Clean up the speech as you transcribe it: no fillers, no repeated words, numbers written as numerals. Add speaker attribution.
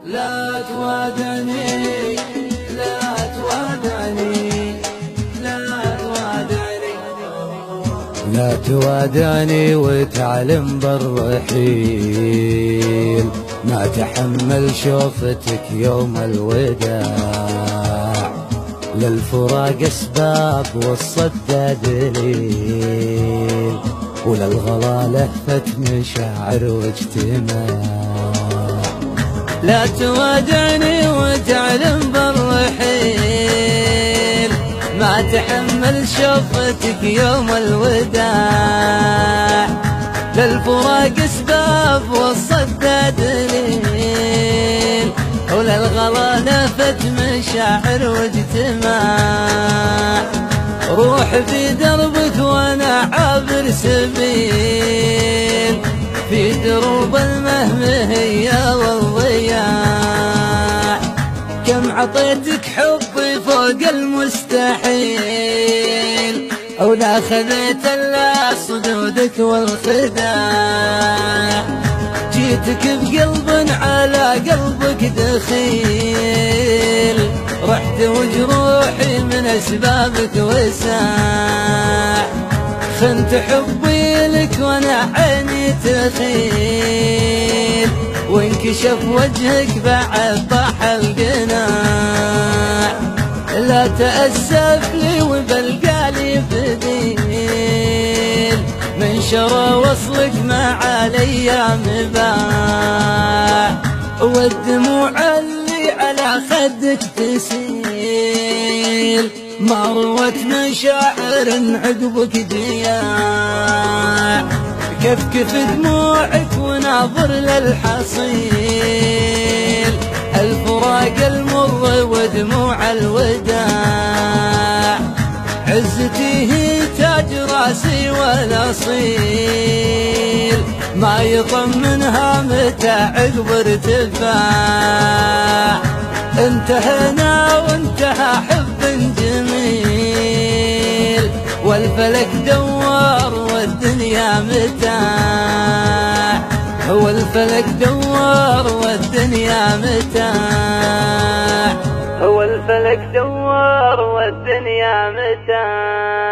Speaker 1: لا توادعني لا توادعني لا توادعني لا توادعني وتعلم بالرحيل ما تحمل شوفتك يوم الوداع للفراق اسباب والصدى دليل وللغلا لهفة مشاعر واجتماع لا توادعني وتعلم بالرحيل ما تحمل شوفتك يوم الوداع للفراق اسباب والصدى دليل وللغلا لفت مشاعر واجتماع روح في دربك وانا عابر سبيل في دروب المهمهية والضياع كم عطيتك حبي فوق المستحيل أو لا خذيت إلا صدودك والخداع جيتك بقلب على قلبك دخيل رحت وجروحي من أسبابك وساع خنت حبي لك وانا عيني تخيل وانكشف وجهك بعد طاح القناع لا تأسف لي وبالقالي بديل من شرى وصلك مع الايام باع والدموع اللي على خدك تسيل ما روت مشاعر عقبك ضياع كفكف دموعك وناظر للحصيل الفراق المر ودموع الوداع عزتي هي تاج راسي والاصيل ما يطمنها متى عقب ارتفاع انتهينا وانتهى حب جميل والفلك دوار والدنيا متاع هو الفلك دوار والدنيا متاع هو الفلك دوار والدنيا متاع